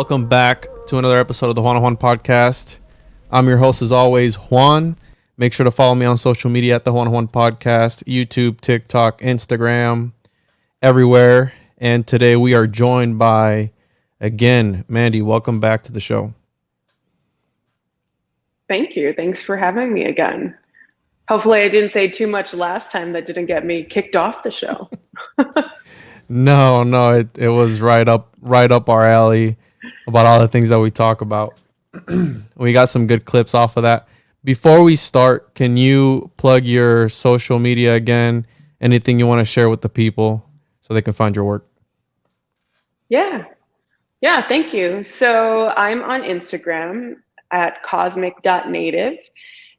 Welcome back to another episode of the Juan podcast. I'm your host as always, Juan. Make sure to follow me on social media at the Juan podcast, YouTube, TikTok, Instagram, everywhere. And today we are joined by, again, Mandy. Welcome back to the show. Thank you. Thanks for having me again. Hopefully I didn't say too much last time that didn't get me kicked off the show. No, it was right up our alley about all the things that we talk about. We got some good clips off of that. Before we start, can you plug your social media again? Anything you want to share with the people so they can find your work? Yeah, thank you. So I'm on Instagram at Cosmic.Native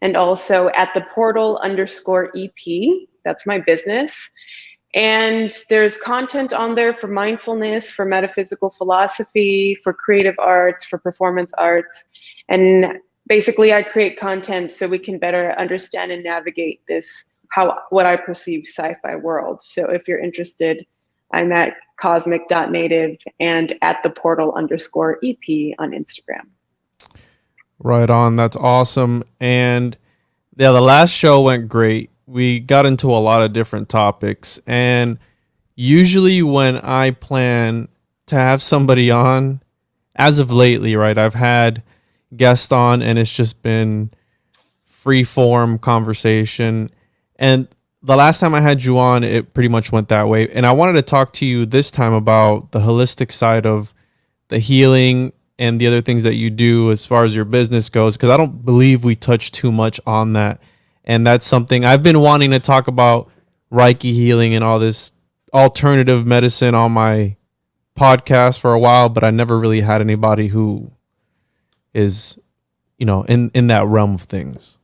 and also at the portal_EP. That's my business. And there's content on there for mindfulness, for metaphysical philosophy, for creative arts, for performance arts. And basically I create content so we can better understand and navigate this, what I perceive sci-fi world. So if you're interested, I'm at Cosmic.Native and at the portal_EP on Instagram. Right on. That's awesome. And yeah, the last show went great. We got into a lot of different topics, and usually when I plan to have somebody on, as of lately, right, I've had guests on and it's just been free form conversation. And the last time I had you on, it pretty much went that way. And I wanted to talk to you this time about the holistic side of the healing and the other things that you do as far as your business goes, because I don't believe we touch too much on that. And that's something I've been wanting to talk about, Reiki healing and all this alternative medicine on my podcast for a while, but I never really had anybody who is, in that realm of things.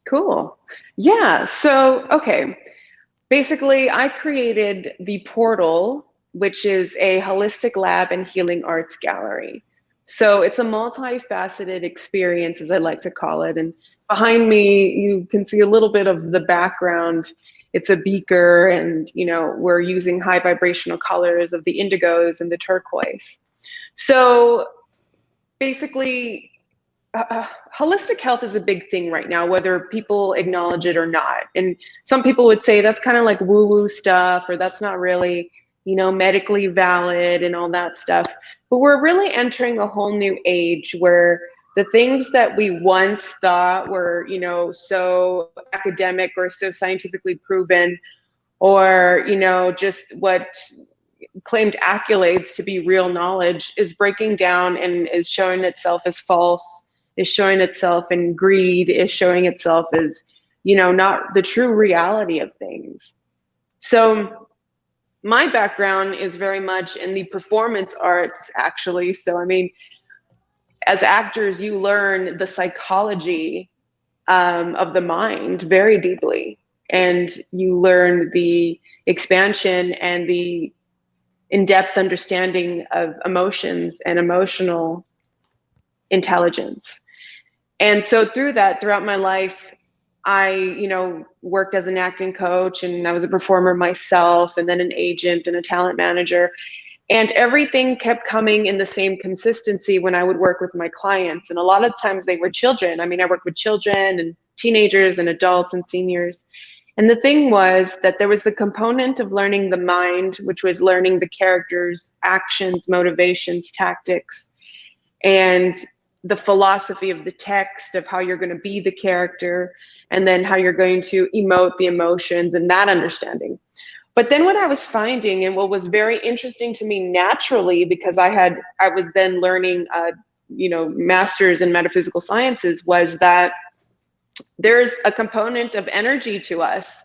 Cool. Yeah. So, okay. Basically, I created the Portal, which is a holistic lab and healing arts gallery. So it's a multifaceted experience, as I like to call it. And behind me, you can see a little bit of the background. It's a beaker, and we're using high vibrational colors of the indigos and the turquoise. So basically, holistic health is a big thing right now, whether people acknowledge it or not. And some people would say that's kind of like woo-woo stuff, or that's not really, medically valid and all that stuff. But we're really entering a whole new age where the things that we once thought were, so academic or so scientifically proven, or, just what claimed accolades to be real knowledge is breaking down and is showing itself as false, is showing itself in greed, is showing itself as, not the true reality of things. So my background is very much in the performance arts, actually. So, as actors, you learn the psychology of the mind very deeply, and you learn the expansion and the in-depth understanding of emotions and emotional intelligence. And so throughout my life, I, worked as an acting coach, and I was a performer myself, and then an agent and a talent manager. And everything kept coming in the same consistency when I would work with my clients. And a lot of times they were children. I worked with children and teenagers and adults and seniors. And the thing was that there was the component of learning the mind, which was learning the characters' actions, motivations, tactics, and the philosophy of the text of how you're going to be the character, and then how you're going to emote the emotions and that understanding. But then what I was finding, and what was very interesting to me naturally, because I was then learning, master's in metaphysical sciences, was that there's a component of energy to us.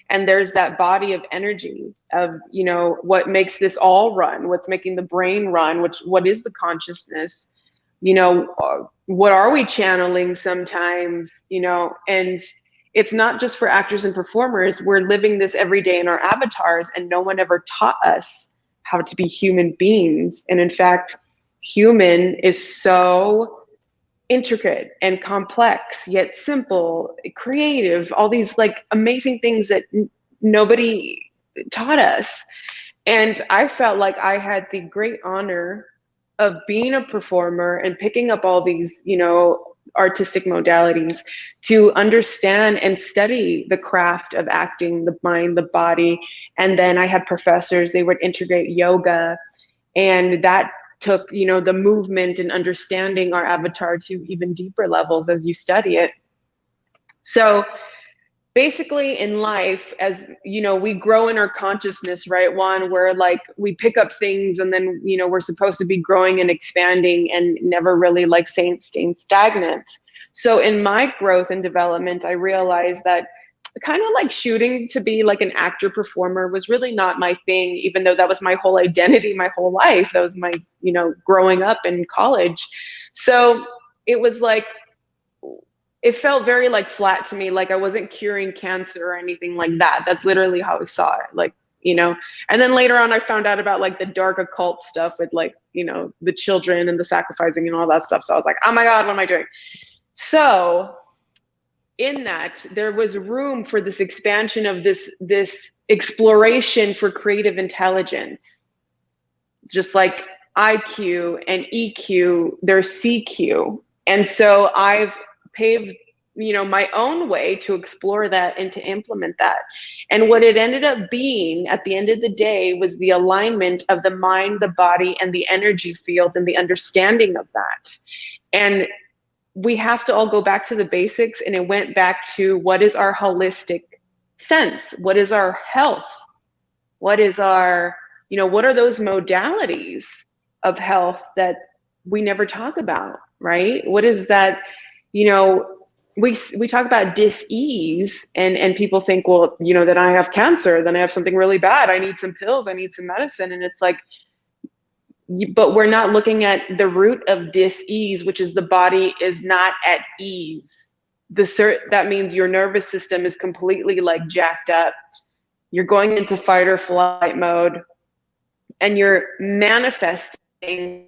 And there's that body of energy of, what makes this all run, what's making the brain run, what is the consciousness, what are we channeling sometimes, and it's not just for actors and performers. We're living this every day in our avatars, and no one ever taught us how to be human beings. And in fact, human is so intricate and complex, yet simple, creative, all these like amazing things that nobody taught us. And I felt like I had the great honor of being a performer and picking up all these, artistic modalities to understand and study the craft of acting, the mind, the body. And then I had professors, they would integrate yoga, and that took, the movement and understanding our avatar to even deeper levels as you study it. So basically in life, as we grow in our consciousness, right, Juan, where like we pick up things and then we're supposed to be growing and expanding and never really like staying stagnant. So in my growth and development, I realized that kind of like shooting to be like an actor performer was really not my thing, even though that was my whole identity, my whole life. That was my growing up in college. So it was like, it felt very like flat to me, like I wasn't curing cancer or anything like that. That's literally how I saw it, like, and then later on I found out about like the dark occult stuff with like, the children and the sacrificing and all that stuff. So I was like, oh my God, what am I doing? So in that, there was room for this expansion of this exploration for creative intelligence. Just like IQ and EQ, there's CQ. And so I've paved my own way to explore that and to implement that. And what it ended up being at the end of the day was the alignment of the mind, the body, and the energy field, and the understanding of that. And we have to all go back to the basics, and it went back to what is our holistic sense? What is our health? What is our, what are those modalities of health that we never talk about, right? What is that? We talk about dis-ease, and people think, well, that I have cancer, then I have something really bad. I need some pills, I need some medicine. And it's like, but we're not looking at the root of dis-ease, which is the body is not at ease. That means your nervous system is completely like jacked up. You're going into fight or flight mode, and you're manifesting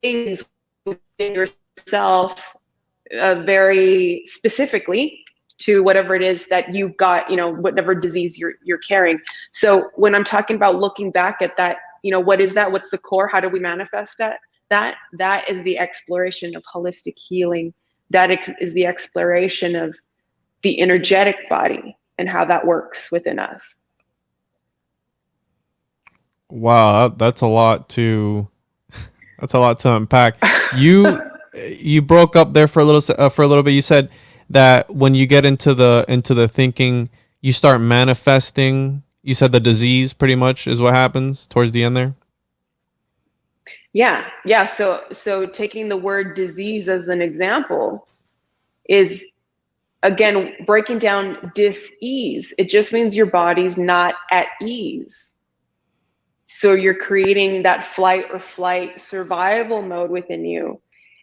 things within yourself very specifically to whatever it is that you've got, whatever disease you're carrying. So when I'm talking about looking back at that, what is that? What's the core? How do we manifest that? That is the exploration of holistic healing. That is the exploration of the energetic body and how that works within us. Wow, that's a lot to unpack. You broke up there for a little bit. You said that when you get into the thinking, you start manifesting. You said the disease pretty much is what happens towards the end there. Yeah. So taking the word disease as an example is, again, breaking down dis-ease. It just means your body's not at ease. So you're creating that flight or flight survival mode within you.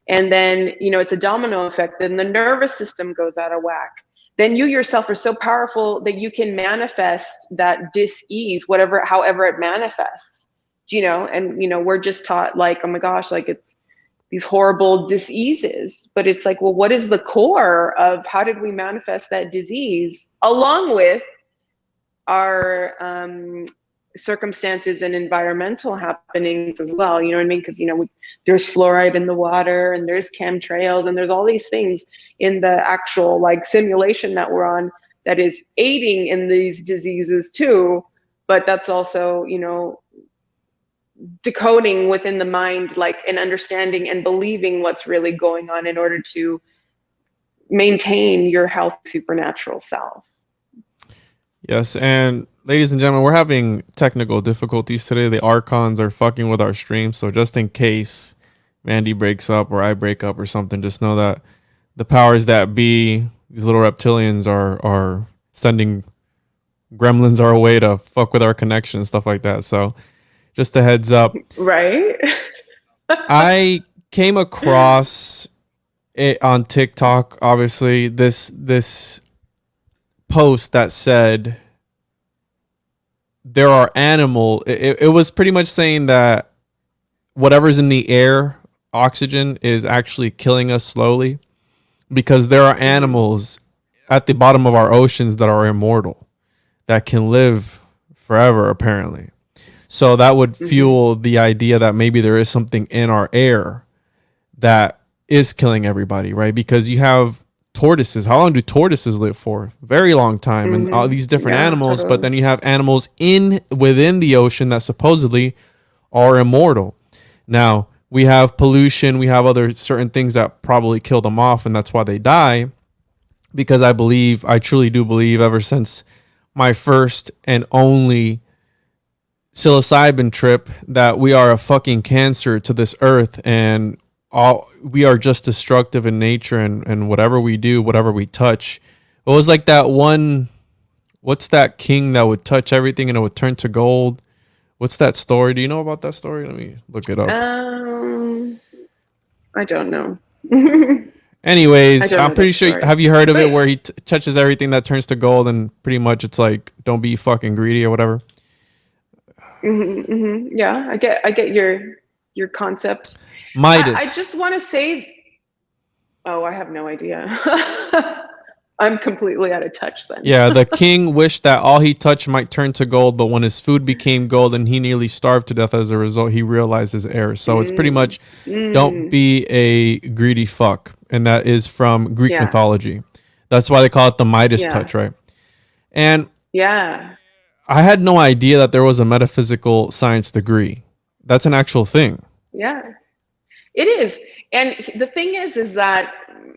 And then, it's a domino effect. Then the nervous system goes out of whack. Then you yourself are so powerful that you can manifest that dis-ease, however it manifests, and, we're just taught like, oh my gosh, like it's these horrible diseases, but it's like, well, what is the core of how did we manifest that disease along with our, circumstances and environmental happenings as well, you know what I mean? Because there's fluoride in the water, and there's chemtrails, and there's all these things in the actual like simulation that we're on that is aiding in these diseases too. But that's also decoding within the mind, like, and understanding and believing what's really going on in order to maintain your health supernatural self. Yes, and ladies and gentlemen, we're having technical difficulties today. The archons are fucking with our stream, so just in case Mandy breaks up or I break up or something, just know that the powers that be, these little reptilians, are sending gremlins our way to fuck with our connection and stuff like that. So just a heads up. Right? I came across it on TikTok, obviously, this post that said there are it was pretty much saying that whatever's in the air, oxygen, is actually killing us slowly, because there are animals at the bottom of our oceans that are immortal, that can live forever, apparently. So that would Mm-hmm. fuel the idea that maybe there is something in our air that is killing everybody, right? Because you have tortoises. How long do tortoises live for? Very long time, and all these Mm-hmm. different Yeah, animals. But totally. then you have animals in within the ocean that supposedly are immortal. Now we have pollution. We have other certain things that probably kill them off, and that's why they die. Because I truly do believe, ever since my first and only psilocybin trip, that we are a fucking cancer to this earth, and all we are just destructive in nature, and whatever we do, whatever we touch. It was like that one, what's that king that would touch everything and it would turn to gold? What's that story? Do you know about that story? Let me look it up. Um, I don't know. I Anyways, don't I'm know pretty that sure, story. have you heard of it But where he touches everything that turns to gold, and pretty much it's like, don't be fucking greedy or whatever. yeah, I get your concepts. I Midas. just want to say, oh, I have no idea. I'm completely out of touch then. Yeah, the king wished that all he touched might turn to gold, but when his food became gold and he nearly starved to death as a result, he realized his error. So it's pretty Mm, much, don't mm, be a greedy fuck. And that is from Greek yeah, mythology. That's why they call it the Midas yeah, touch, right? And yeah, I had no idea that there was a metaphysical science degree. That's an actual thing. yeah. It is. And the thing is that,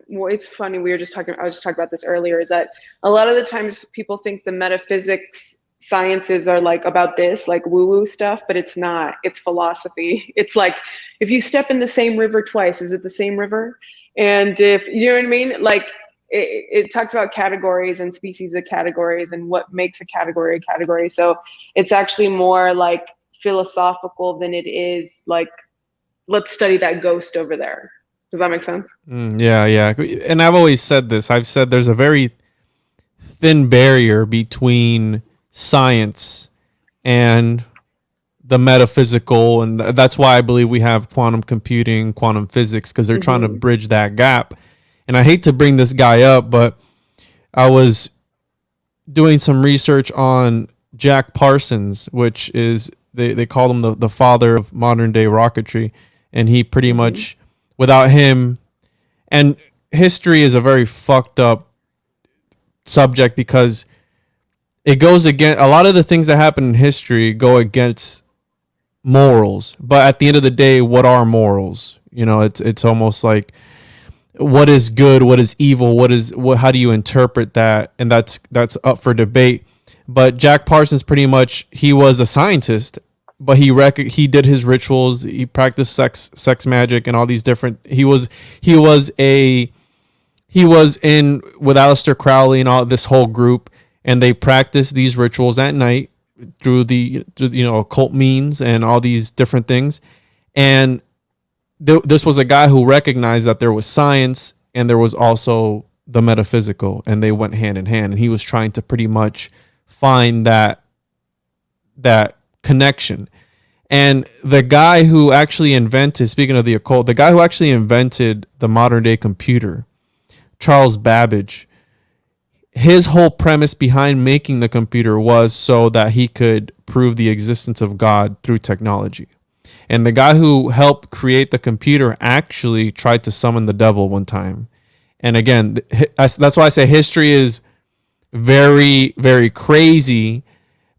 well, it's funny. I was just talking about this earlier, is that a lot of the times people think the metaphysics sciences are like about this, like woo woo stuff, but it's not. It's philosophy. It's like, if you step in the same river twice, is it the same river? And if, you know what I mean? Like, it talks about categories and species of categories and what makes a category a category. So it's actually more like philosophical than it is like, let's study that ghost over there. Does that make sense? Yeah, yeah. And I've always said this. I've said there's a very thin barrier between science and the metaphysical, and that's why I believe we have quantum computing, quantum physics, because they're trying to Mm-hmm. bridge that gap. And I hate to bring this guy up, but I was doing some research on Jack Parsons, which is, they call him the father of modern day rocketry. And he pretty Mm-hmm. much, without him, and history is a very fucked up subject, because it goes against a lot of the things that happen in history, go against morals. But at the end of the day, what are morals? It's almost like, what is good, what is evil, how do you interpret that? And that's up for debate. But Jack Parsons, pretty much, he was a scientist, but he did his rituals, he practiced sex magic and all these different, he was in with Aleister Crowley and all this whole group, and they practiced these rituals at night through occult means and all these different things. And this was a guy who recognized that there was science and there was also the metaphysical, and they went hand in hand. And he was trying to pretty much find that connection. And the guy who actually invented, speaking of the occult, the guy who actually invented the modern day computer, Charles Babbage, his whole premise behind making the computer was so that he could prove the existence of God through technology. And the guy who helped create the computer actually tried to summon the devil one time. And again, that's why I say history is very, very crazy,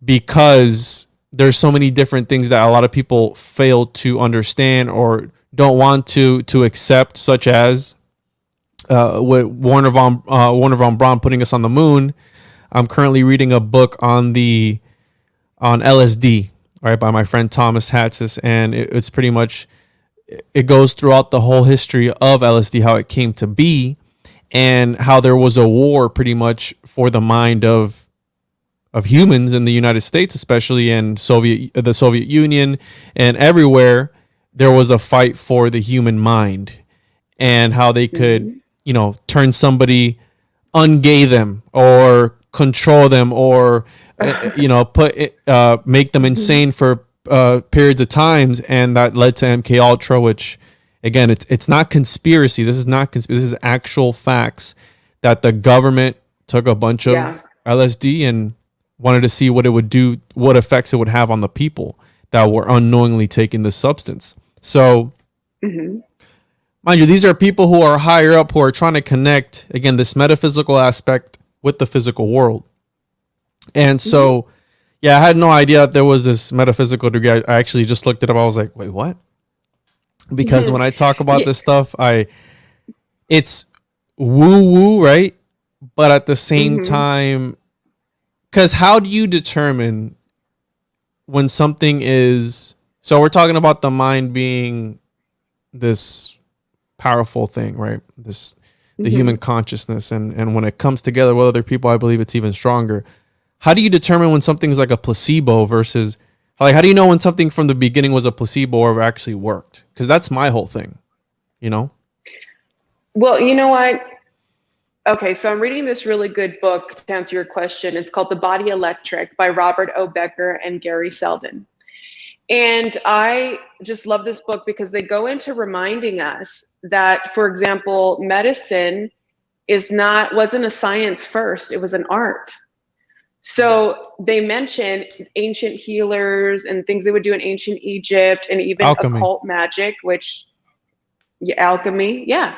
because there's so many different things that a lot of people fail to understand or don't want to accept, such as with Warner von Braun putting us on the moon. I'm currently reading a book on LSD, right, by my friend Thomas Hatsis, and it's pretty much, it goes throughout the whole history of LSD, how it came to be, and how there was a war pretty much for the mind of humans in the United States, especially in the Soviet Union, and everywhere there was a fight for the human mind, and how they could, Mm-hmm. turn somebody, ungay them, or control them, or make them insane for periods of times. And that led to MK Ultra, which, again, it's not conspiracy. This is not conspiracy. This is actual facts, that the government took a bunch of Yeah. LSD and wanted to see what it would do, what effects it would have on the people that were unknowingly taking this substance. So, Mm-hmm. mind you, these are people who are higher up who are trying to connect, again, this metaphysical aspect with the physical world. And Mm-hmm. so, yeah, I had no idea that there was this metaphysical degree. I actually just looked it up. I was like, wait, what? Because when I talk about Yeah. this stuff, it's woo woo, right? But at the same Mm-hmm. time, because how do you determine when something is, so we're talking about the mind being this powerful thing, right? This, the Mm-hmm. human consciousness, and when it comes together with other people, I believe it's even stronger. How do you determine when something's like a placebo versus, like, how do you know when something from the beginning was a placebo or actually worked? Because that's my whole thing, you know. Well, you know what? Okay, so I'm reading this really good book to answer your question. It's called The Body Electric by Robert O. Becker and Gary Selden. And I just love this book because they go into reminding us that, for example, medicine wasn't a science first, it was an art. So they mention ancient healers and things they would do in ancient Egypt and even Alchemy. occult magic, which, yeah, alchemy, yeah.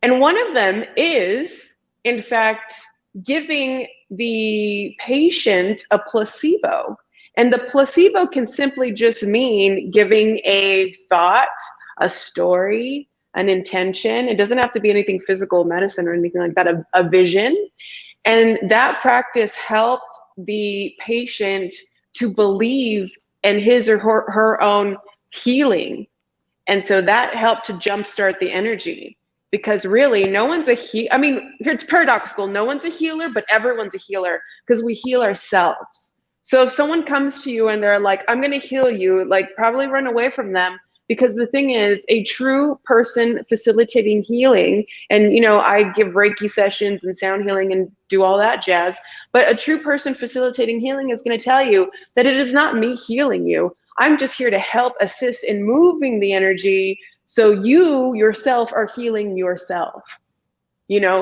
And one of them is, in fact, giving the patient a placebo. And the placebo can simply just mean giving a thought, a story, an intention. It doesn't have to be anything physical, medicine, or anything like that, a vision. And that practice helped the patient to believe in his or her own healing. And so that helped to jumpstart the energy, because really no one's I mean, it's paradoxical. No one's a healer, but everyone's a healer because we heal ourselves. So if someone comes to you and they're like, I'm going to heal you, like, probably run away from them, because the thing is, a true person facilitating healing, and I give Reiki sessions and sound healing and do all that jazz, but a true person facilitating healing is going to tell you that it is not me healing you. I'm just here to help assist in moving the energy so you yourself are healing yourself.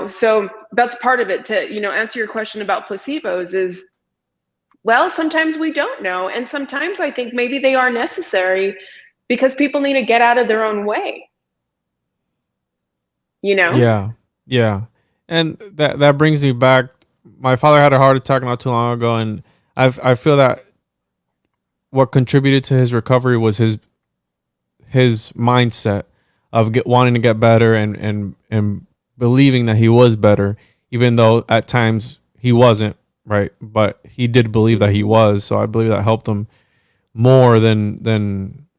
So that's part of it. To answer your question about placebos is, well, sometimes we don't know, and sometimes I think maybe they are necessary because people need to get out of their own way. you know Yeah, yeah, and that brings me back. My father had a heart attack not too long ago, and I feel that what contributed to his recovery was his mindset of wanting to get better and believing that he was better, even though at times he wasn't, right. But he did believe that he Mhm. was, so I believe that helped him more than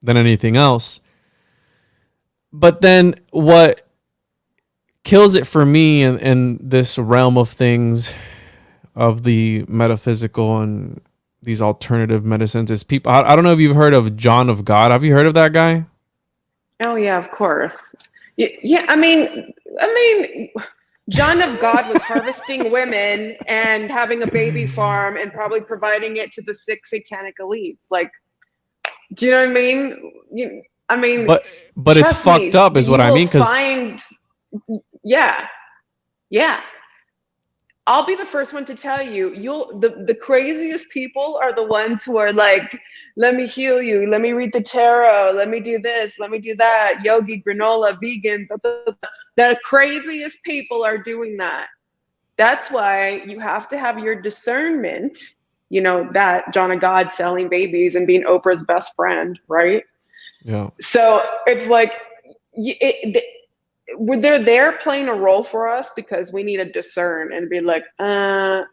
anything else. But then what kills it for me in this realm of things, of the metaphysical and these alternative medicines, is people. I don't know if you've heard of John of God. Have you heard of that guy? Oh yeah, of course. Yeah, I mean, John of God was harvesting women and having a baby farm and probably providing it to the six satanic elites. Like, do you know what I mean? I mean, but but it's trust fucked me, up is what you I will mean, because find. Yeah, yeah. I'll be the first one to tell you, the craziest people are the ones who are like, let me heal you, let me read the tarot, let me do this, let me do that, yogi, granola, vegan. The craziest people are doing that. That's why you have to have your discernment, that John of God selling babies and being Oprah's best friend, right? yeah, So it's like, they're there playing a role for us because we need to discern and be like, that's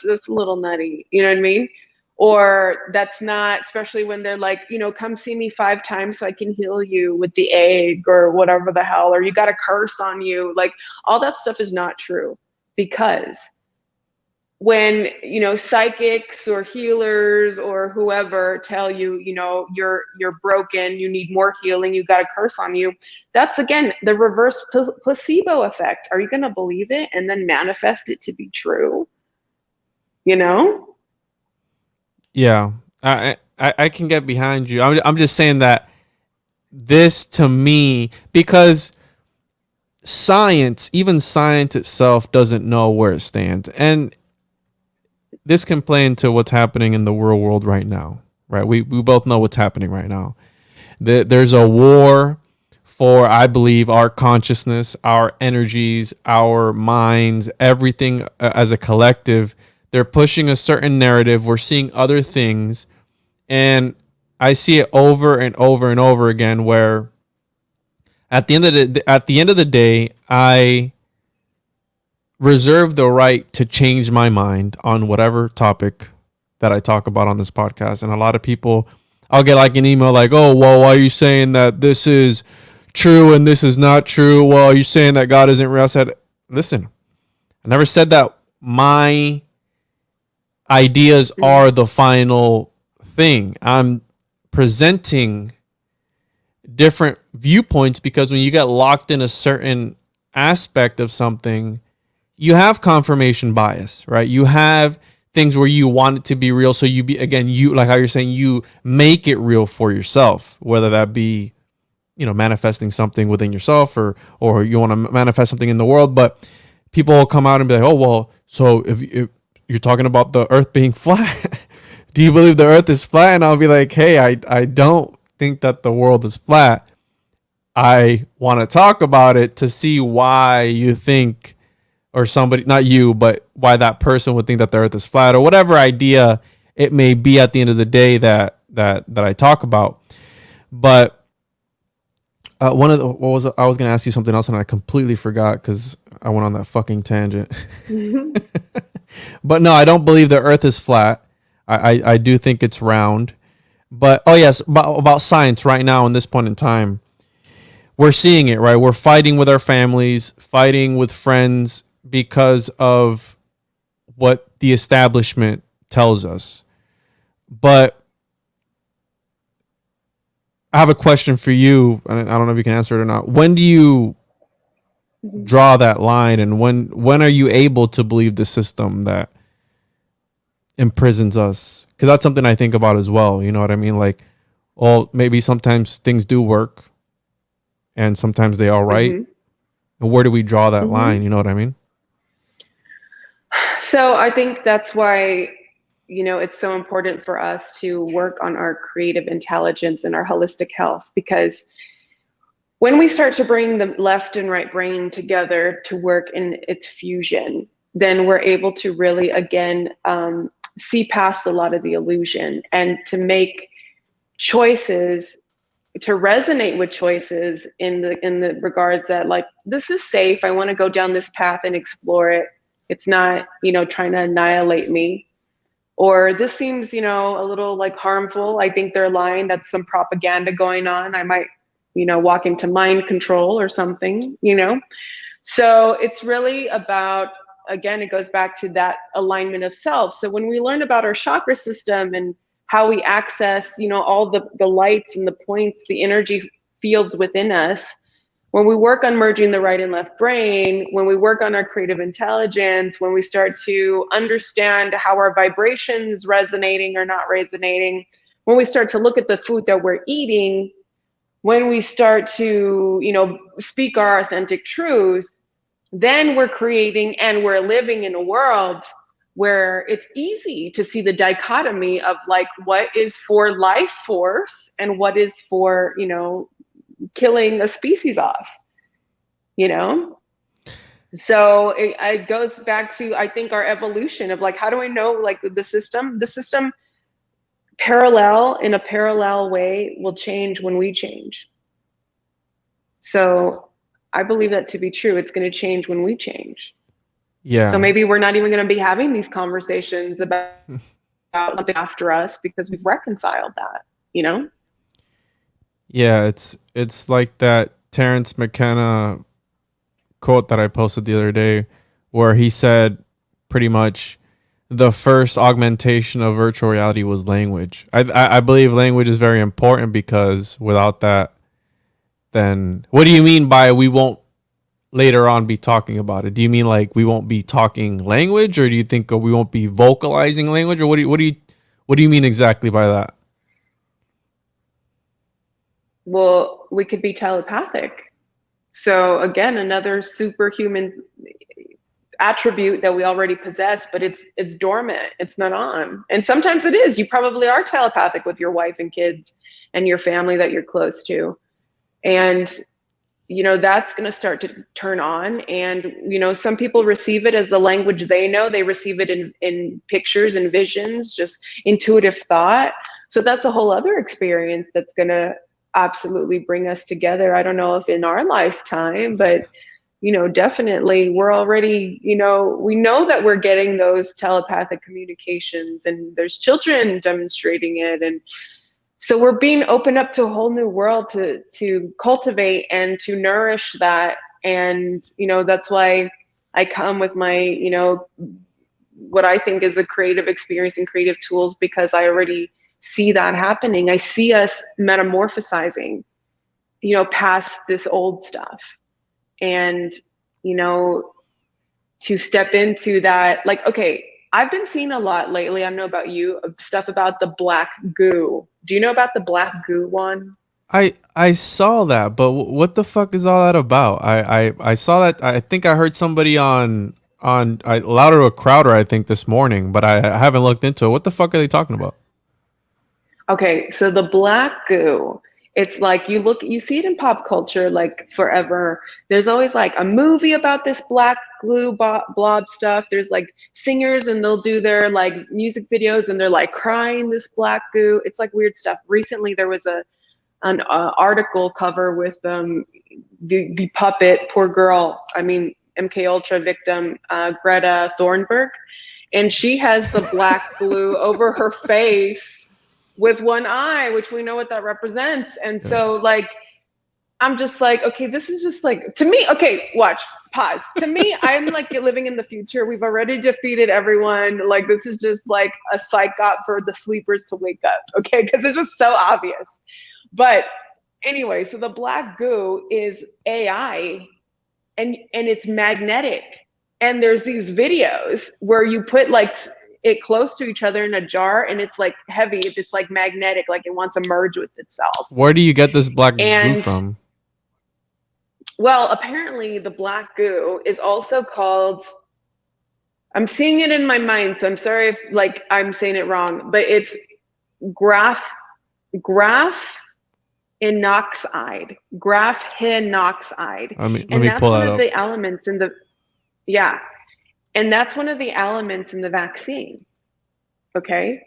a little nutty. You know what I mean? Or that's not, especially when they're like, come see me 5 times so I can heal you with the egg or whatever the hell, or you got a curse on you. Like, all that stuff is not true, because when psychics or healers or whoever tell you, you're broken, you need more healing, you got a curse on you, that's again the reverse placebo effect. Are you going to believe it and then manifest it to be true? you know yeah. I can get behind you. I'm just saying that this to me, because science, even science itself, doesn't know where it stands. And this can play into what's happening in the real world right now, right? We both know what's happening right now. There's a war for, I believe, our consciousness, our energies, our minds, everything as a collective. They're pushing a certain narrative. We're seeing other things. And I see it over and over and over again where at the end of the day, I reserve the right to change my mind on whatever topic that I talk about on this podcast. And a lot of people, I'll get like an email like, "Oh, well, why are you saying that this is true and this is not true? Well, are you saying that God isn't real?" I said, "Listen, I never said that my ideas are the final thing. I'm presenting different viewpoints because when you get locked in a certain aspect of something, you have confirmation bias, right? You have things where you want it to be real. So you be, again, you, like how you're saying, you make it real for yourself, whether that be, manifesting something within yourself or you want to manifest something in the world. But people will come out and be like, "Oh, well, so if you're talking about the earth being flat, do you believe the earth is flat?" And I'll be like, "Hey, I don't think that the world is flat. I want to talk about it to see why you think, or somebody, not you, but why that person would think that the earth is flat, or whatever idea it may be at the end of the day that I talk about." But one of the, what was I was going to ask you something else and I completely forgot because I went on that fucking tangent. But no, I don't believe the earth is flat. I do think it's round. But oh yes, about science right now in this point in time, we're seeing it, right? We're fighting with our families, fighting with friends because of what the establishment tells us. But I have a question for you. I don't know if you can answer it or not. When do you draw that line, and when are you able to believe the system that imprisons us? Because that's something I think about as well. You know what I mean? Like, well, maybe sometimes things do work, and sometimes they are right. And where do we draw that line? You know what I mean? So I think that's why, it's so important for us to work on our creative intelligence and our holistic health, because when we start to bring the left and right brain together to work in its fusion, then we're able to really, again, see past a lot of the illusion and to make choices, to resonate with choices in the regards that, like, this is safe. I want to go down this path and explore it. It's not, trying to annihilate me. Or this seems, a little like harmful. I think they're lying. That's some propaganda going on. I might, walk into mind control or something, So it's really about, again, it goes back to that alignment of self. So when we learn about our chakra system and how we access, all the lights and the points, the energy fields within us, when we work on merging the right and left brain, when we work on our creative intelligence, when we start to understand how our vibrations resonating or not resonating, when we start to look at the food that we're eating, when we start to, speak our authentic truth, then we're creating and we're living in a world where it's easy to see the dichotomy of, like, what is for life force and what is for, killing a species off, So it goes back to, I think, our evolution of, like, how do I know, like, the system in a parallel way will change when we change. So I believe that to be true. It's going to change when we change. So Yeah. maybe we're not even going to be having these conversations about something after us because we've reconciled that. Yeah, it's like that Terrence McKenna quote that I posted the other day where he said pretty much the first augmentation of virtual reality was language. I believe language is very important because without that, then what do you mean by we won't later on be talking about it? Do you mean like we won't be talking language, or do you think we won't be vocalizing language, or what do you mean exactly by that? Well, we could be telepathic. So again, another superhuman attribute that we already possess, but it's dormant, it's not on. And sometimes it is. You probably are telepathic with your wife and kids and your family that you're close to. And that's going to start to turn on. And some people receive it as the language they know. They receive it in pictures and visions, just intuitive thought. So that's a whole other experience that's going to absolutely bring us together. I don't know if in our lifetime, but definitely we're already, we know that we're getting those telepathic communications, and there's children demonstrating it. And so we're being opened up to a whole new world to cultivate and to nourish that. And, that's why I come with my, what I think is a creative experience and creative tools, because I already see that happening. I see us metamorphosizing, past this old stuff. And, to step into that, like, okay, I've been seeing a lot lately, I don't know about you, of stuff about the black goo. Do you know about the black goo, Juan? I saw that, but what the fuck is all that about? I saw that. I think I heard somebody on Louder to a Crowder, I think, this morning, but I haven't looked into it. What the fuck are they talking about? Okay, so the black goo, it's like you see it in pop culture like forever. There's always like a movie about this black glue blob stuff. There's like singers and they'll do their like music videos and they're like crying this black goo. It's like weird stuff. Recently there was an article cover with the puppet, poor girl, I mean MK Ultra victim, Greta Thunberg, and she has the black glue over her face with one eye, which we know what that represents. And so like, I'm just like, okay, this is just like, to me, okay, watch, pause. To me, I'm like living in the future. We've already defeated everyone. Like, this is just like a psych op for the sleepers to wake up, okay? Because it's just so obvious. But anyway, so the black goo is AI, and it's magnetic. And there's these videos where you put like it close to each other in a jar, and it's like heavy, it's like magnetic, like it wants to merge with itself. Where do you get this black goo And from? well, apparently the black goo is also called, I'm seeing it in my mind, so I'm sorry if like I'm saying it wrong, but it's graph inoxide. Let me And that's pull one that of up. the elements in the, yeah. And that's one of the elements in the vaccine. Okay.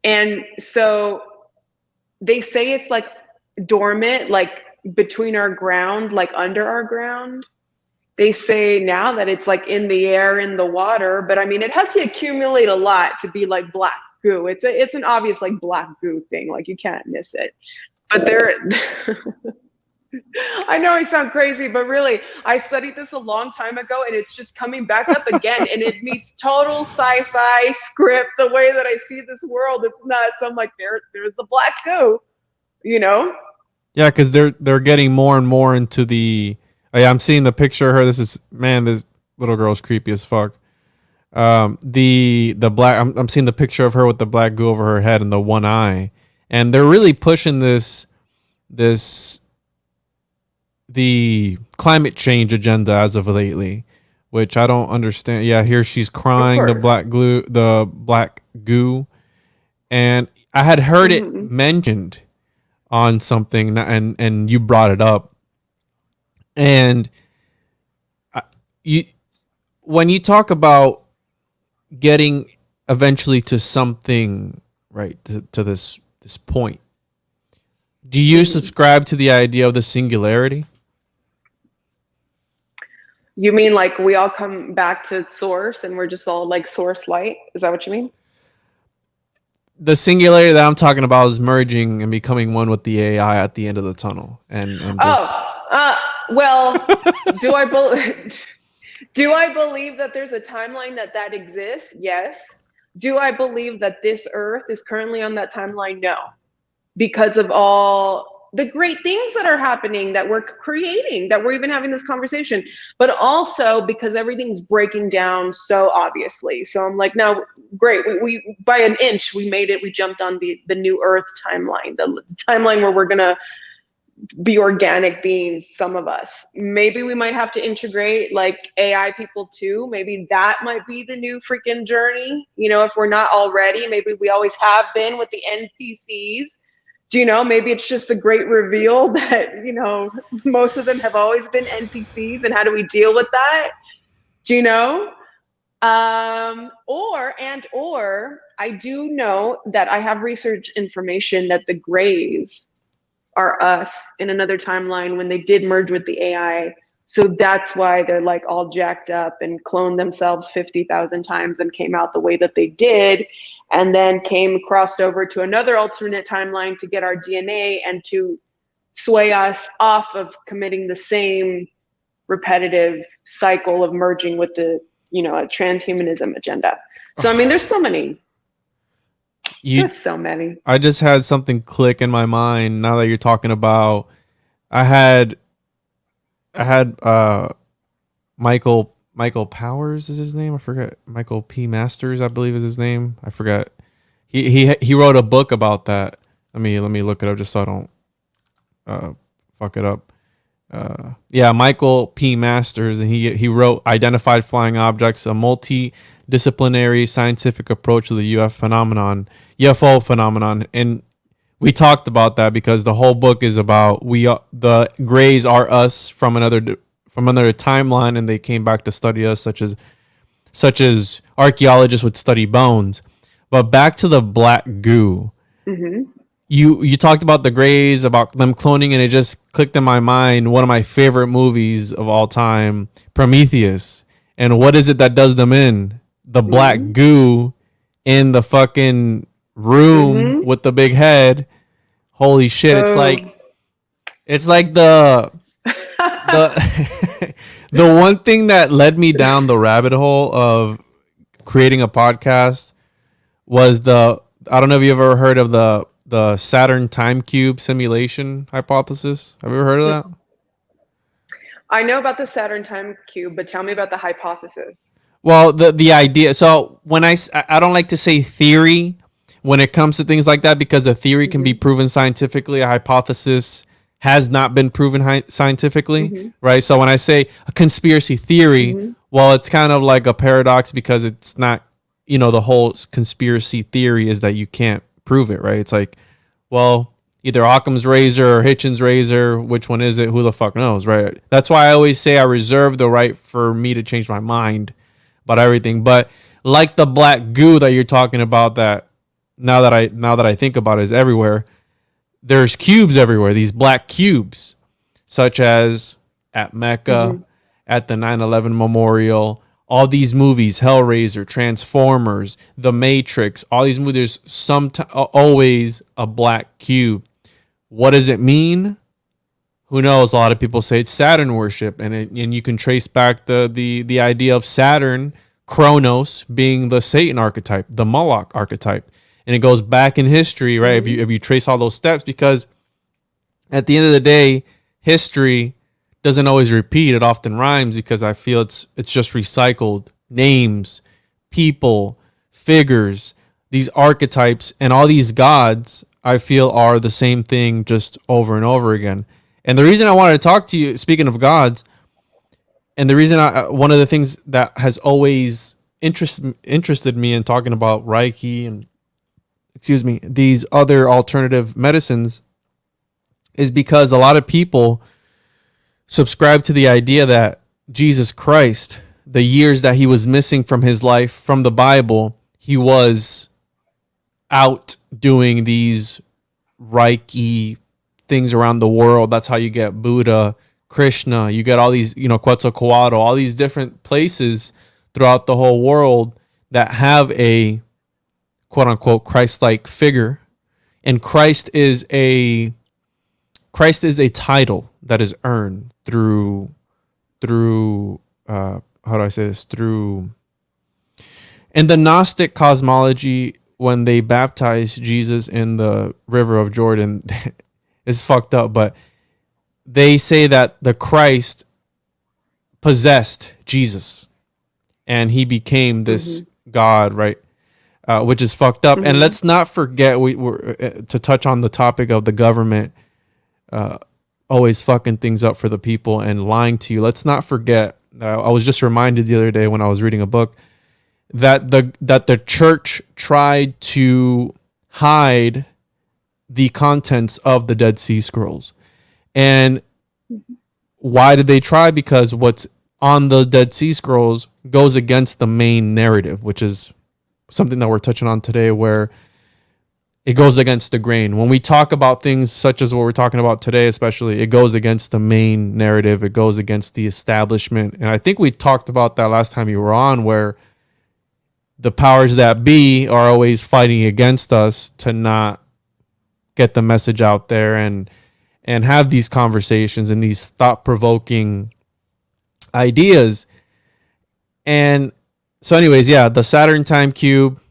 And so they say it's like dormant, like between our ground, like under our ground. They say now that it's like in the air, in the water, but I mean, it has to accumulate a lot to be like black goo. It's an obvious like black goo thing. Like you can't miss it. But there, I know I sound crazy, but really, I studied this a long time ago, and it's just coming back up again, and it meets total sci-fi script. The way that I see this world, it's nuts. I'm like, there's the black goo, you know? Yeah, because they're getting more and more into the. Oh, yeah, I'm seeing the picture of her. This little girl's creepy as fuck. The black. I'm seeing the picture of her with the black goo over her head and the one eye, and they're really pushing the climate change agenda as of lately, which I don't understand. Yeah, here she's crying the black goo, and I had heard it mentioned on something, and you brought it up, and when you talk about getting eventually to something, right, to this point, do you subscribe to the idea of the singularity? You mean like we all come back to source and we're just all like source light? Is that what you mean? The singularity that I'm talking about is merging and becoming one with the AI at the end of the tunnel, and just. Well, do I believe that there's a timeline that exists? Yes. Do I believe that this Earth is currently on that timeline? No, because of all the great things that are happening, that we're creating, that we're even having this conversation, but also because everything's breaking down so obviously. So I'm like, no, great. We by an inch, we made it. We jumped on the new Earth timeline, the timeline where we're going to be organic beings, some of us. Maybe we might have to integrate like AI people too. Maybe that might be the new freaking journey. You know, if we're not already, maybe we always have been with the NPCs. Do you know, maybe it's just the great reveal that, you know, most of them have always been NPCs, and how do we deal with that? Do you know? Or I do know that I have research information that the Greys are us in another timeline when they did merge with the AI. So that's why they're like all jacked up and cloned themselves 50,000 times and came out the way that they did, and then crossed over to another alternate timeline to get our DNA and to sway us off of committing the same repetitive cycle of merging with the, you know, a transhumanism agenda. So, I mean, there's so many. There's so many. I just had something click in my mind now that you're talking about. I had Michael Powers is his name. I forget. Michael P. Masters, I believe, is his name. I forget. He wrote a book about that. Let me look it up just so I don't fuck it up. Yeah, Michael P. Masters, and he wrote Identified Flying Objects, a multidisciplinary scientific approach to the UFO phenomenon. And we talked about that because the whole book is about the Greys are us from another timeline, and they came back to study us, such as archaeologists would study bones. But back to the black goo. Mm-hmm. You talked about the Greys, about them cloning, and it just clicked in my mind. One of my favorite movies of all time, Prometheus. And what is it that does them in? The black goo in the fucking room with the big head. Holy shit! It's like the the one thing that led me down the rabbit hole of creating a podcast was I don't know if you ever heard of the Saturn time cube simulation hypothesis. Have you ever heard of that? I know about the Saturn time cube, but tell me about the hypothesis. Well, the idea. So when I don't like to say theory when it comes to things like that, because a theory can be proven scientifically. A hypothesis has not been proven scientifically, right? So when I say a conspiracy theory, well, it's kind of like a paradox because it's not, you know, the whole conspiracy theory is that you can't prove it, right? It's like, well, either Occam's razor or Hitchens razor, which one is it? Who the fuck knows, right? That's why I always say I reserve the right for me to change my mind about everything. But like the black goo that you're talking about, that now that I think about it, is everywhere. There's cubes everywhere, these black cubes, such as at Mecca, at the 9/11 memorial, all these movies, Hellraiser, Transformers, The Matrix, all these movies, there's always a black cube. What does it mean? Who knows? A lot of people say it's Saturn worship, and you can trace back the idea of Saturn, Kronos, being the Satan archetype, the Moloch archetype. And it goes back in history, right? If you trace all those steps, because at the end of the day, history doesn't always repeat. It often rhymes, because I feel it's just recycled names, people, figures, these archetypes, and all these gods, I feel, are the same thing just over and over again. And the reason I wanted to talk to you, speaking of gods, and the reason one of the things that has always interested me in talking about Reiki and these other alternative medicines is because a lot of people subscribe to the idea that Jesus Christ, the years that he was missing from his life, from the Bible, he was out doing these Reiki things around the world. That's how you get Buddha, Krishna. You get all these, Quetzalcoatl, all these different places throughout the whole world that have a quote unquote Christ-like figure. And Christ is a title that is earned through how do I say this? Through, in the Gnostic cosmology, when they baptized Jesus in the river of Jordan, it's fucked up, but they say that the Christ possessed Jesus and he became this God, right? Which is fucked up. And let's not forget, we're to touch on the topic of the government always fucking things up for the people and lying to you. Let's not forget. I was just reminded the other day when I was reading a book that the church tried to hide the contents of the Dead Sea Scrolls. And why did they try? Because what's on the Dead Sea Scrolls goes against the main narrative, which is something that we're touching on today, where it goes against the grain. When we talk about things such as what we're talking about today, especially, it goes against the main narrative. It goes against the establishment. And I think we talked about that last time you were on, where the powers that be are always fighting against us to not get the message out there and have these conversations and these thought-provoking ideas. And so anyways, yeah, the Saturn time cube,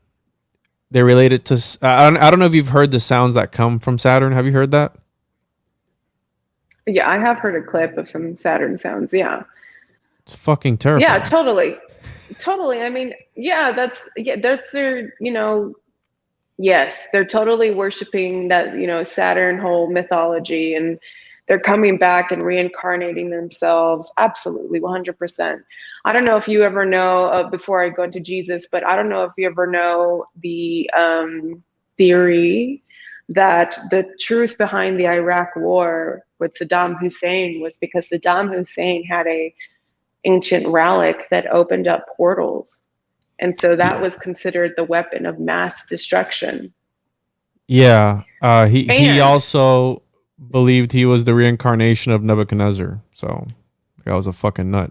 they're related to, I don't know if you've heard the sounds that come from Saturn. Have you heard that? Yeah, I have heard a clip of some Saturn sounds. Yeah. It's fucking Yeah, terrifying. totally. Totally. I mean, yeah, that's their, yes, they're totally worshiping that, Saturn whole mythology, and they're coming back and reincarnating themselves. Absolutely, 100%. I don't know if you ever know before I go into Jesus, but I don't know if you ever know the theory that the truth behind the Iraq war with Saddam Hussein was because Saddam Hussein had a ancient relic that opened up portals. And so that Yeah. was considered the weapon of mass destruction. Yeah. He And also believed he was the reincarnation of Nebuchadnezzar. So that was a fucking nut.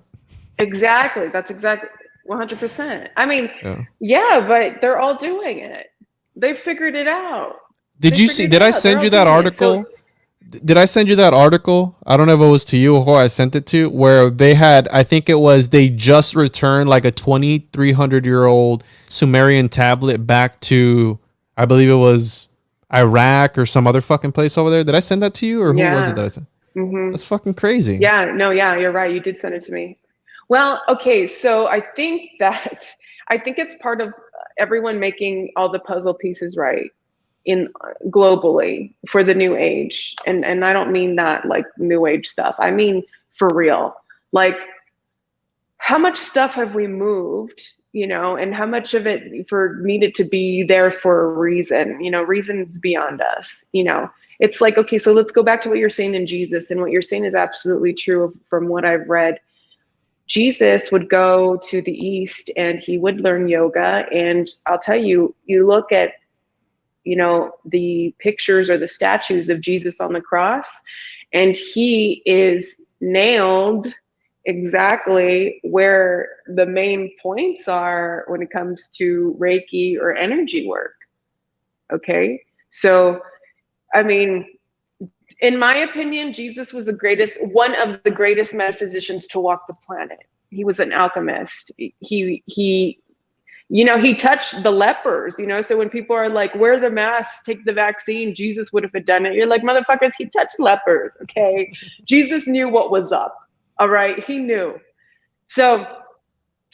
exactly, that's exactly 100%. I mean, Yeah. yeah, but they're all doing it. They figured it out. Did They you see? figured it Did I out. They're send all you that doing it. So article? Did I send you that article? I don't know if it was to you or who I sent it to, where they had, I think it was, they just returned like a 2,300-year-old Sumerian tablet back to, I believe it was Iraq or some other fucking place over there. Did I send that to you, or who was it yeah. that I sent? Hmm. That's fucking crazy. Yeah, no, yeah, you're right. You did send it to me. Well, okay, so I think it's part of everyone making all the puzzle pieces right in globally for the new age. And I don't mean that like new age stuff. I mean for real. Like how much stuff have we moved, and how much of it for needed to be there for a reason, reasons beyond us. It's like, okay, so let's go back to what you're saying in Jesus, and what you're saying is absolutely true from what I've read. Jesus would go to the East and he would learn yoga. And I'll tell you, you look at, the pictures or the statues of Jesus on the cross, and he is nailed exactly where the main points are when it comes to Reiki or energy work. Okay. So, I mean, in my opinion, Jesus was one of the greatest metaphysicians to walk the planet. He was an alchemist. He touched the lepers, so when people are like, wear the mask, take the vaccine, Jesus would have done it. You're like, motherfuckers, he touched lepers. Okay. Jesus knew what was up. All right. He knew. So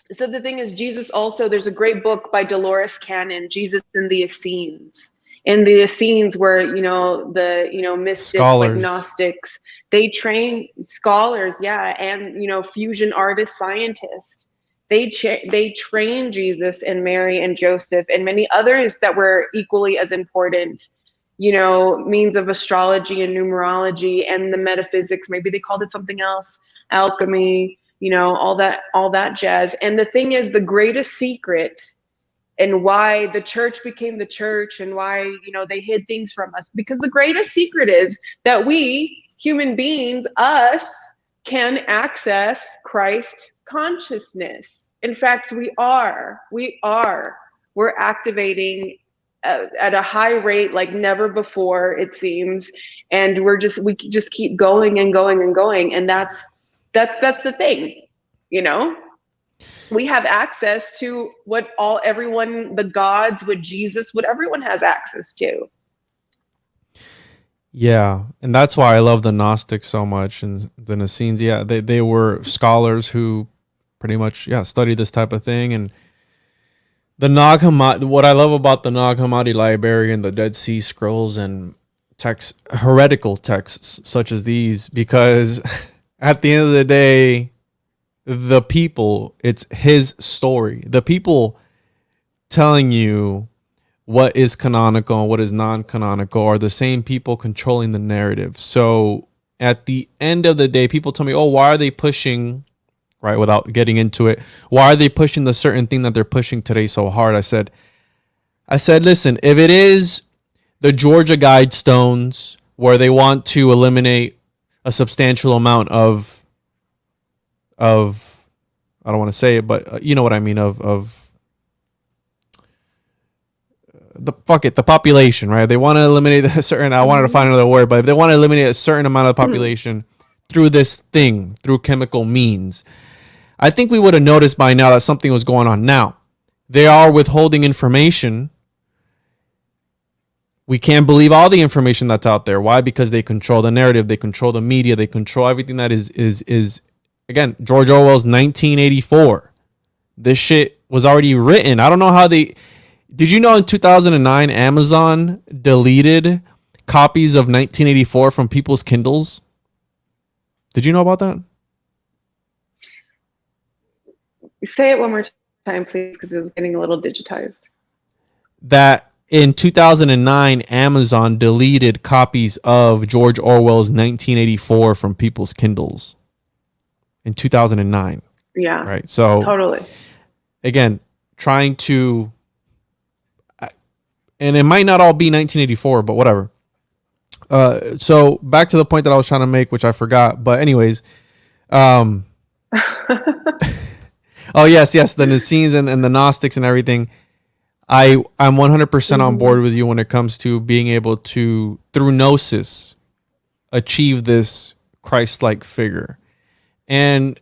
the thing is, Jesus also, there's a great book by Dolores Cannon, Jesus and the Essenes. In the Essenes, where the mystics like Scholars. Gnostics, they train scholars, yeah, and fusion artists, scientists. They train Jesus and Mary and Joseph and many others that were equally as important. Means of astrology and numerology and the metaphysics. Maybe they called it something else, alchemy. All that jazz. And the thing is, the greatest secret and why the church became the church and why, they hid things from us, because the greatest secret is that we human beings, us, can access Christ consciousness. In fact, we're activating at a high rate like never before, it seems. And we just keep going and going and going. And that's the thing, we have access to what everyone, the gods, what Jesus, what everyone has access to. Yeah, and that's why I love the Gnostics so much and the Essenes. Yeah, they were scholars who pretty much studied this type of thing. And the Nag Hammadi, what I love about the Nag Hammadi library and the Dead Sea Scrolls, and texts, heretical texts such as these, because at the end of the day, the people, it's his story. The people telling you what is canonical and what is non-canonical are the same people controlling the narrative. So at the end of the day, people tell me, oh, why are they pushing, right, without getting into it, why are they pushing the certain thing that they're pushing today so hard? I said, listen, if it is the Georgia Guidestones where they want to eliminate a substantial amount of I don't want to say it, but you know what I mean, of the population, right? They want to eliminate a certain, I wanted to find another word, but if they want to eliminate a certain amount of the population through this thing, through chemical means, I think we would have noticed by now that something was going on. Now, they are withholding information. We can't believe all the information that's out there. Why? Because they control the narrative, they control the media, they control everything that is again, George Orwell's 1984. This shit was already written. I don't know how they... Did you know in 2009, Amazon deleted copies of 1984 from people's Kindles? Did you know about that? Say it one more time, please, because it was getting a little digitized. That in 2009, Amazon deleted copies of George Orwell's 1984 from people's Kindles. In 2009. Yeah. Right. So totally. Again, trying to... And it might not all be 1984, but whatever. So back to the point that I was trying to make, which I forgot. But anyways, oh yes, the Essenes and the Gnostics and everything. I'm 100% on board with you when it comes to being able to, through gnosis, achieve this Christ-like figure. And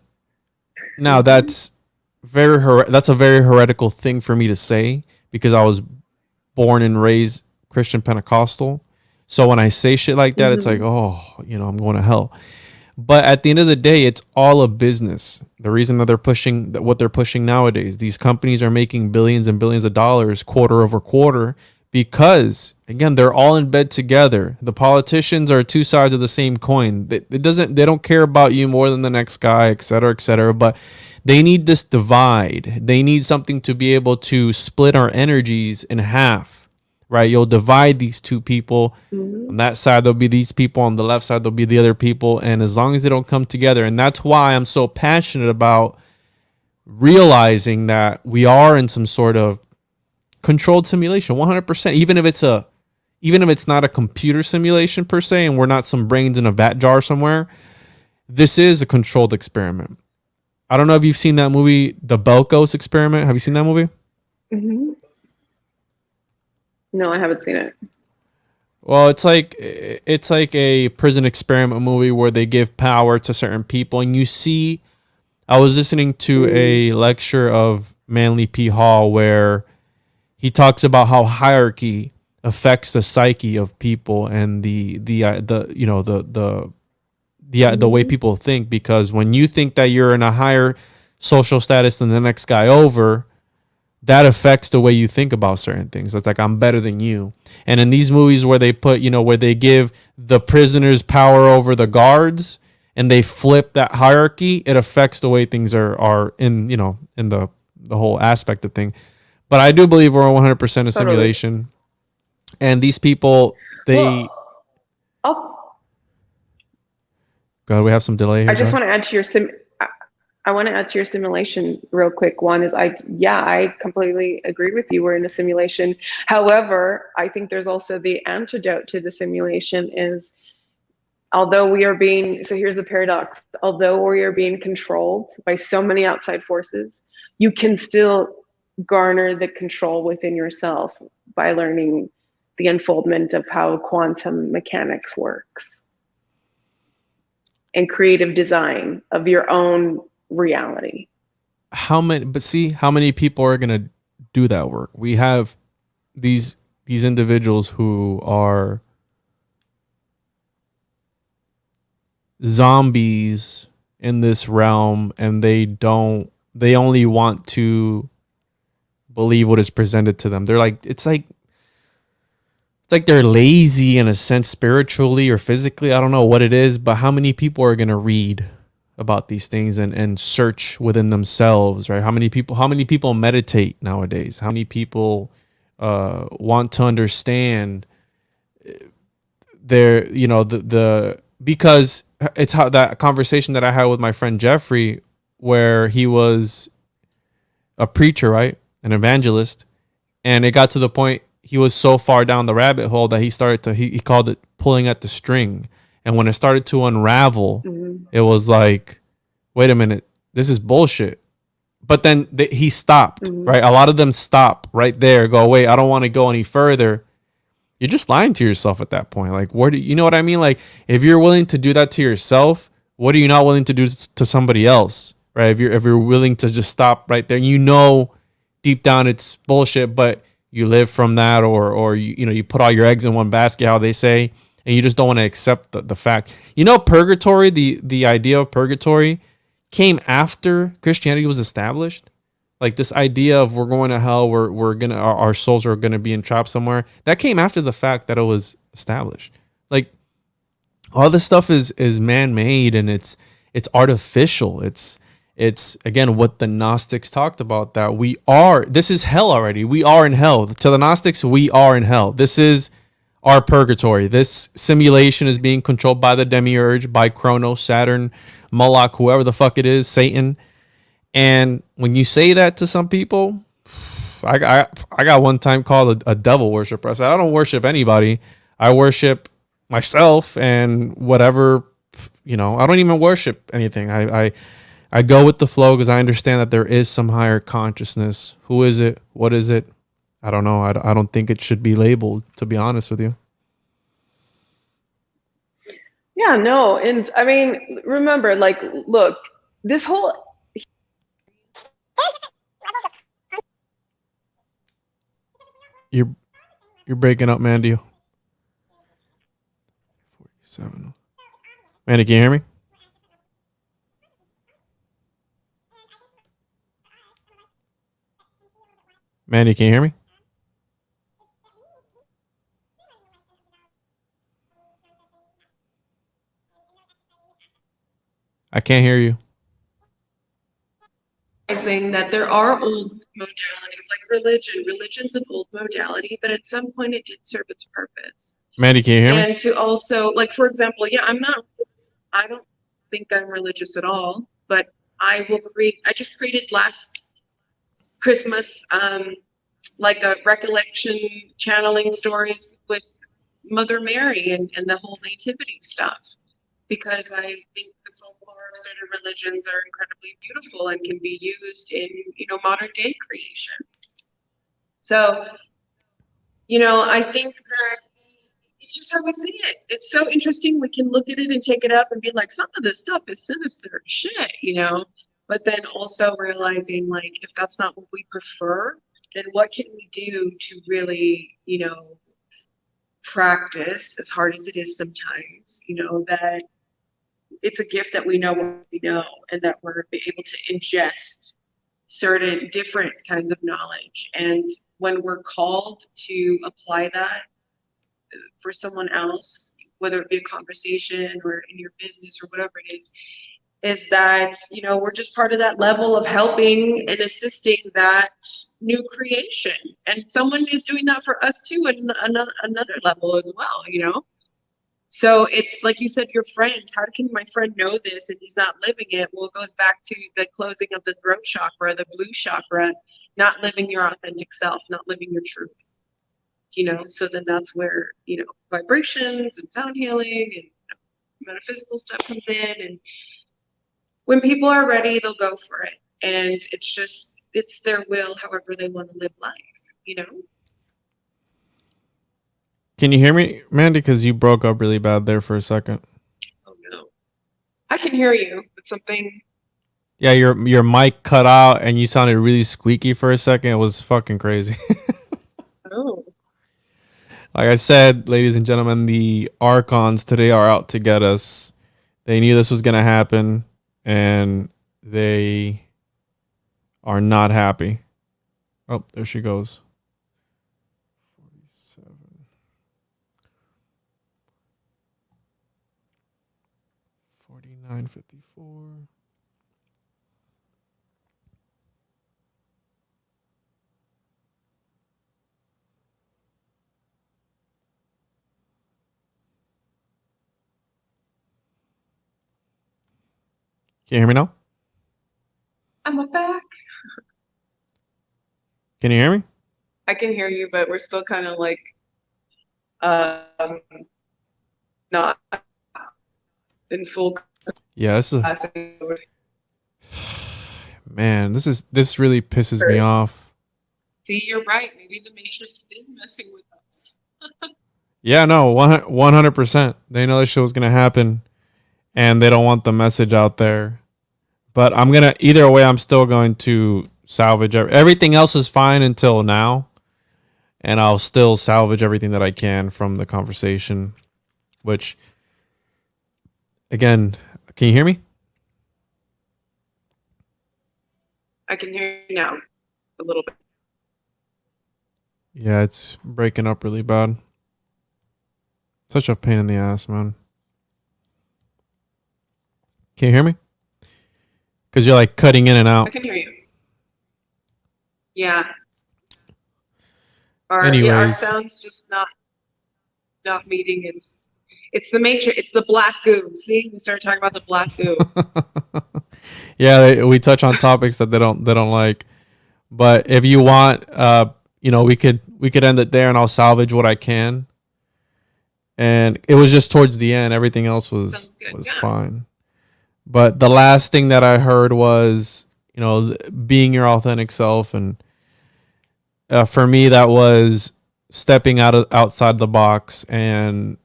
now that's a very heretical thing for me to say, because I was born and raised Christian Pentecostal. So when I say shit like that, it's like, oh, I'm going to hell. But at the end of the day, it's all a business. The reason that they're pushing what they're pushing nowadays, these companies are making billions and billions of dollars quarter over quarter, because again, they're all in bed together. The politicians are two sides of the same coin. They don't care about you more than the next guy, et cetera, et cetera. But they need this divide. They need something to be able to split our energies in half, right? You'll divide these two people. On that side, there'll be these people. On the left side, there'll be the other people. And as long as they don't come together, and that's why I'm so passionate about realizing that we are in some sort of controlled simulation, 100%. Even if it's not a computer simulation per se, and we're not some brains in a vat jar somewhere, this is a controlled experiment. I don't know if you've seen that movie, The Belkos Experiment. Have you seen that movie? No, I haven't seen it. Well, it's like a prison experiment movie where they give power to certain people, and you see, I was listening to a lecture of Manly P. Hall where he talks about how hierarchy affects the psyche of people and the way people think, because when you think that you're in a higher social status than the next guy over, that affects the way you think about certain things. It's like, I'm better than you. And in these movies where they put, where they give the prisoners power over the guards and they flip that hierarchy, it affects the way things are in, in the whole aspect of thing. But I do believe we're 100% a simulation. And these people, God, we have some delay here. I just want to add to your I want to add to your simulation real quick. One is I completely agree with you. We're in a simulation. However, I think there's also the antidote to the simulation is, although we are being, so here's the paradox, although we are being controlled by so many outside forces, you can still garner the control within yourself by learning the unfoldment of how quantum mechanics works and creative design of your own reality. How many people are going to do that work? We have these individuals who are zombies in this realm, and they only want to believe what is presented to them. They're like, it's like it's like they're lazy in a sense, spiritually or physically. I don't know what it is, but how many people are gonna read about these things and search within themselves, right? How many people meditate nowadays? How many people want to understand their, the because it's how that conversation that I had with my friend Jeffrey, where he was a preacher, right? An evangelist, and it got to the point he was so far down the rabbit hole that he started to he called it pulling at the string. And when it started to unravel, Mm-hmm. it was like, wait a minute, this is bullshit. But then he stopped, Mm-hmm. right? A lot of them stop right there, go, wait, I don't want to go any further. You're just lying to yourself at that point. Like, where do you know what I mean? Like, if you're willing to do that to yourself, what are you not willing to do to somebody else, right? If you're willing to just stop right there, deep down it's bullshit, but you live from that, or you put all your eggs in one basket, how they say, and you just don't want to accept the fact. Purgatory, the idea of purgatory came after Christianity was established. Like this idea of we're going to hell, we're gonna our souls are gonna be entrapped somewhere. That came after the fact that it was established. Like all this stuff is man made, and it's artificial. It's again what the Gnostics talked about, that this is hell already. We are in hell. To the Gnostics, we are in hell. This is our purgatory. This simulation is being controlled by the demiurge, by Kronos, Saturn, Moloch, whoever the fuck it is, Satan. And when you say that to some people, I got one time called a devil worshiper. I said, I don't worship anybody. I worship myself and whatever, I don't even worship anything. I go with the flow because I understand that there is some higher consciousness. Who is it? What is it? I don't know. I don't think it should be labeled, to be honest with you. Yeah, no, and I mean, remember, like, look, this whole You're you're breaking up, Mandy. 47. Mandy, can you hear me? Mandy, can you hear me? I can't hear you. realizing that there are old modalities like religion. Religion's an old modality, but at some point it did serve its purpose. Mandy, can you hear me? And to also, like, for example, yeah, I don't think I'm religious at all, but I just created last Christmas, like a recollection channeling stories with Mother Mary and the whole nativity stuff, because I think the folklore of certain religions are incredibly beautiful and can be used in, modern day creation. So, I think that it's just how we see it. It's so interesting. We can look at it and take it up and be like, some of this stuff is sinister shit, but then also realizing, like, if that's not what we prefer, then what can we do to really, practice, as hard as it is sometimes, that it's a gift that we know what we know, and that we're able to ingest certain different kinds of knowledge. And when we're called to apply that for someone else, whether it be a conversation or in your business or whatever it is that, we're just part of that level of helping and assisting that new creation. And someone is doing that for us too at another level as well. So it's like you said, your friend, how can my friend know this and he's not living it? Well, it goes back to the closing of the throat chakra, the blue chakra, not living your authentic self, not living your truth. So then that's where, vibrations and sound healing and metaphysical stuff comes in. And when people are ready, they'll go for it. And it's their will, however they want to live life. Can you hear me, Mandy? Because you broke up really bad there for a second. Oh no. I can hear you, but something. Yeah, your mic cut out and you sounded really squeaky for a second. It was fucking crazy. Oh. Like I said, ladies and gentlemen, the archons today are out to get us. They knew this was gonna happen, and they are not happy. Oh, there she goes. 47. 9:54. Can you hear me now? I'm back. Can you hear me? I can hear you, but we're still kind of like um not in full Yeah, capacity. man, this really pisses me off. See, you're right. Maybe the Matrix is messing with us. Yeah, no, 100%. They know this shit was gonna happen, and they don't want the message out there. But I'm gonna either way. I'm still going to salvage everything else is fine until now, and I'll still salvage everything that I can from the conversation. Which, again, can you hear me? I can hear you now a little bit. Yeah, it's breaking up really bad. Such a pain in the ass, man. Can you hear me? Because you're like cutting in and I out. can hear you. Yeah. Our Anyways, sound's just not meeting. It's the Matrix. It's the black goo. See, we started talking about the black goo. yeah, we touch on topics that they don't like. But if you want, we could end it there, and I'll salvage what I can. And it was just towards the end. Everything else was fine. But the last thing that I heard was, being your authentic self, and for me, that was stepping outside the box and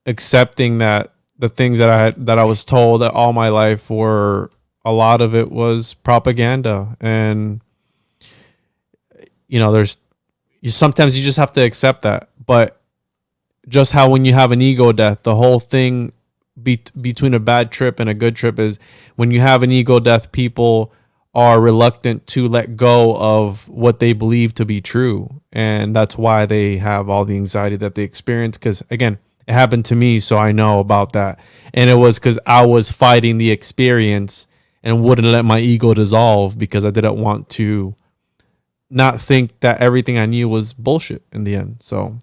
accepting that the things that I was told that all my life were, a lot of it was propaganda. And sometimes you just have to accept that. But just how when you have an ego death, the whole thing between a bad trip and a good trip is when you have an ego death, people are reluctant to let go of what they believe to be true. And that's why they have all the anxiety that they experience. Because again, it happened to me, so I know about that. And it was because I was fighting the experience and wouldn't let my ego dissolve because I didn't want to not think that everything I knew was bullshit in the end. So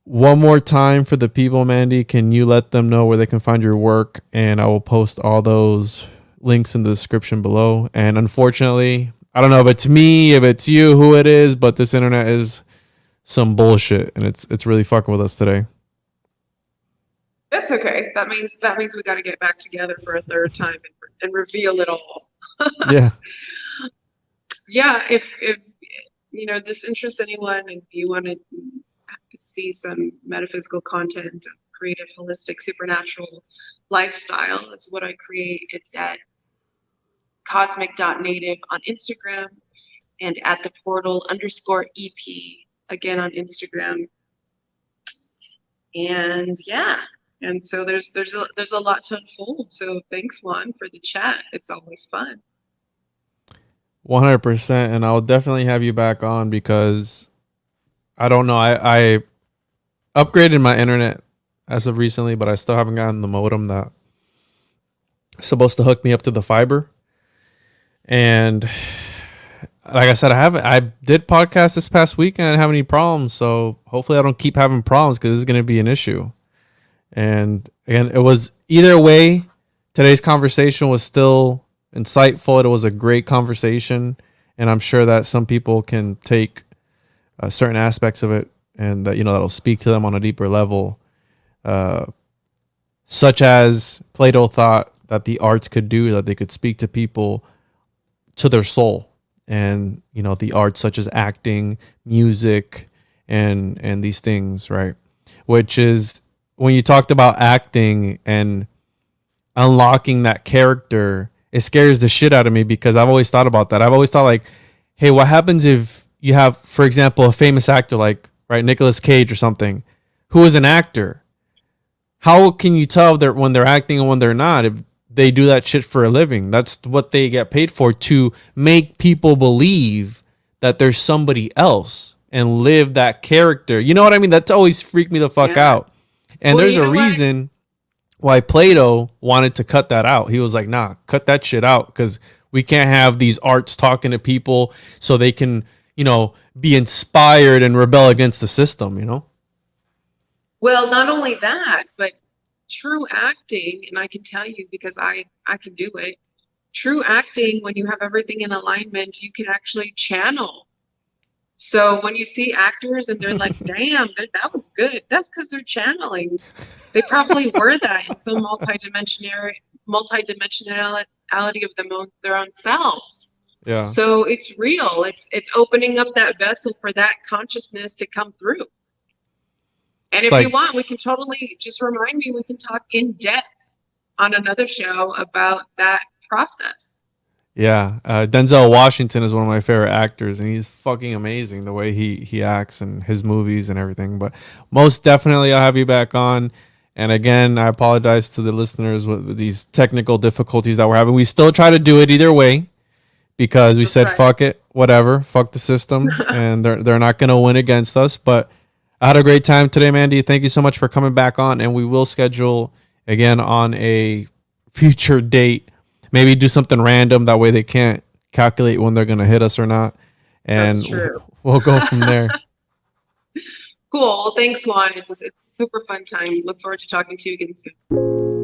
one more time for the people, Mandy, can you let them know where they can find your work? And I will post all those links in the description below. And unfortunately, I don't know if it's me, if it's you, who it is, but this internet is some bullshit, and it's really fucking with us today. That's okay. That means we got to get back together for a third time and reveal it all. Yeah. Yeah. If this interests anyone, and you want to see some metaphysical content, creative, holistic, supernatural lifestyle is what I create. It's at Cosmic.Native on Instagram, and at the portal _EP again on Instagram. And yeah, and so there's a lot to unfold. So thanks, Juan, for the chat. It's always fun. 100%, and I'll definitely have you back on because I don't know. I upgraded my internet as of recently, but I still haven't gotten the modem that is supposed to hook me up to the fiber. And like I said, I did podcast this past week and I didn't have any problems. So hopefully I don't keep having problems because this is going to be an issue. And again, it was either way. Today's conversation was still insightful. It was a great conversation. And I'm sure that some people can take certain aspects of it and that, that'll speak to them on a deeper level. Such as Plato thought that the arts could do, that they could speak to people to their soul. And the arts such as acting, music, and these things, right? Which is when you talked about acting and unlocking that character, it scares the shit out of me because I've always thought about that. I've always thought like, hey, what happens if you have, for example, a famous actor like Nicolas Cage or something, who is an actor? How can you tell when they're acting and when they're not? If they do that shit for a living. That's what they get paid for, to make people believe that there's somebody else and live that character. You know what I mean? That's always freaked me the fuck out. And there's a reason why Plato wanted to cut that out. He was like, nah, cut that shit out, because we can't have these arts talking to people so they can, be inspired and rebel against the system, Well, not only that, but true acting, and I can tell you because I can do it. True acting, when you have everything in alignment, you can actually channel. So when you see actors and they're like, damn, that was good, that's because they're channeling. They probably were that in some multidimensionality of their own selves. Yeah. So it's real. It's opening up that vessel for that consciousness to come through. And if you want, we can totally, just remind me, we can talk in depth on another show about that process. Yeah. Denzel Washington is one of my favorite actors, and he's fucking amazing the way he acts and his movies and everything. But most definitely, I'll have you back on. And again, I apologize to the listeners with these technical difficulties that we're having. We still try to do it either way, because we said, fuck it, whatever, fuck the system, and they're not going to win against us. But I had a great time today, Mandy. Thank you so much for coming back on, and we will schedule again on a future date. Maybe do something random, that way they can't calculate when they're going to hit us or not, and we'll go from there. Cool. Well, thanks, Juan. It's a super fun time. Look forward to talking to you again soon.